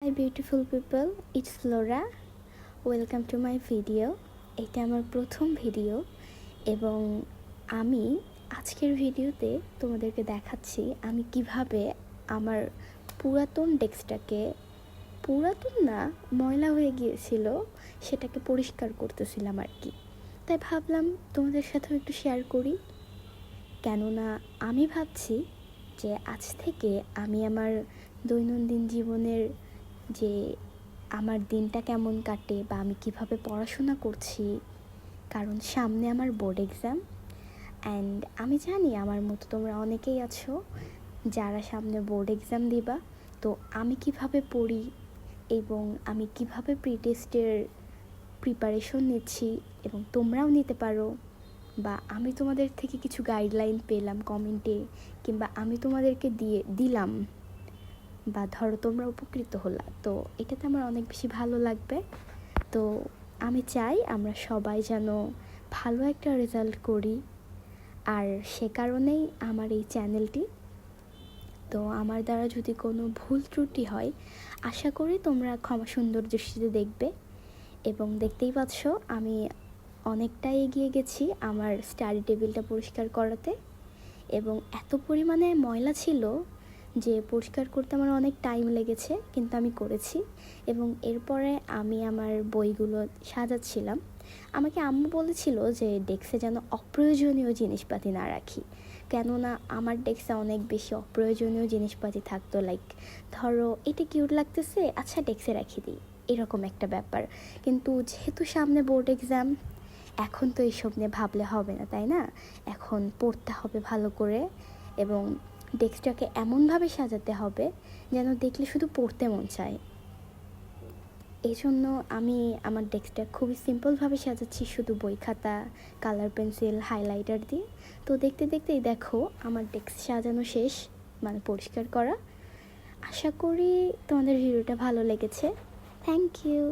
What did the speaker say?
Hi beautiful people, it's Flora. Welcome to my video. এটা আমার প্রথম ভিডিও এবং আমি আজকের ভিডিওতে তোমাদেরকে দেখাচ্ছি আমি কিভাবে আমার পুরাতন ডেস্কটাকে, পুরাতন না ময়লা হয়ে গিয়েছিল, সেটাকে পরিষ্কার করতেছিলাম আর কি। তাই ভাবলাম তোমাদের সাথেও একটু শেয়ার করি, কেননা আমি ভাবছি যে আজ থেকে আমি আমার দৈনন্দিন জীবনের যে আমার দিনটা কেমন কাটে বা আমি কিভাবে পড়াশোনা করছি, কারণ সামনে আমার বোর্ড এক্সাম। অ্যান্ড আমি জানি আমার মতো তোমরা অনেকেই আছো যারা সামনে বোর্ড এক্সাম দিবা। তো আমি কিভাবে পড়ি এবং আমি কিভাবে প্রি টেস্টের প্রিপারেশন নিচ্ছি এবং তোমরাও নিতে পারো, বা আমি তোমাদের থেকে কিছু গাইডলাইন পেলাম কমেন্টে, কিংবা আমি তোমাদেরকে দিলাম, বা ধরো তোমরা উপকৃত হলা, তো এটাতে আমার অনেক বেশি ভালো লাগবে। তো আমি চাই আমরা সবাই যেন ভালো একটা রেজাল্ট করি, আর সে কারণেই আমার এই চ্যানেলটি। তো আমার দ্বারা যদি কোনো ভুল ত্রুটি হয়, আশা করি তোমরা ক্ষমা সুন্দর দৃষ্টিতে দেখবে। এবং দেখতেই পাচ্ছ আমি অনেকটাই এগিয়ে গেছি আমার স্টাডি টেবিলটা পরিষ্কার করাতে, এবং এত পরিমাণে ময়লা ছিল যে পরিষ্কার করতে আমার অনেক টাইম লেগেছে, কিন্তু আমি করেছি। এবং এরপরে আমি আমার বইগুলো সাজাচ্ছিলাম। আমাকে আম্মু বলেছিল যে ডেস্কে যেন অপ্রয়োজনীয় জিনিসপাতি না রাখি, কেননা আমার ডেস্কে অনেক বেশি অপ্রয়োজনীয় জিনিসপাতি থাকতো। লাইক ধরো এটা কিউট লাগতেছে, আচ্ছা ডেস্কে রাখি দিই, এরকম একটা ব্যাপার। কিন্তু যেহেতু সামনে বোর্ড এক্সাম, এখন তো এইসব নিয়ে ভাবলে হবে না, তাই না? এখন পড়তে হবে ভালো করে, এবং ডেস্কটাকে এমনভাবে সাজাতে হবে যেন দেখলে শুধু পড়তে মন চায়। এই জন্য আমি আমার ডেস্কটা খুবই সিম্পলভাবে সাজাচ্ছি, শুধু বই খাতা, কালার পেন্সিল, হাইলাইটার দিয়ে। তো দেখতে দেখতেই দেখো আমার ডেস্ক সাজানো শেষ, মানে পরিষ্কার করা। আশা করি তোমাদের ভিডিওটা ভালো লেগেছে। Thank you.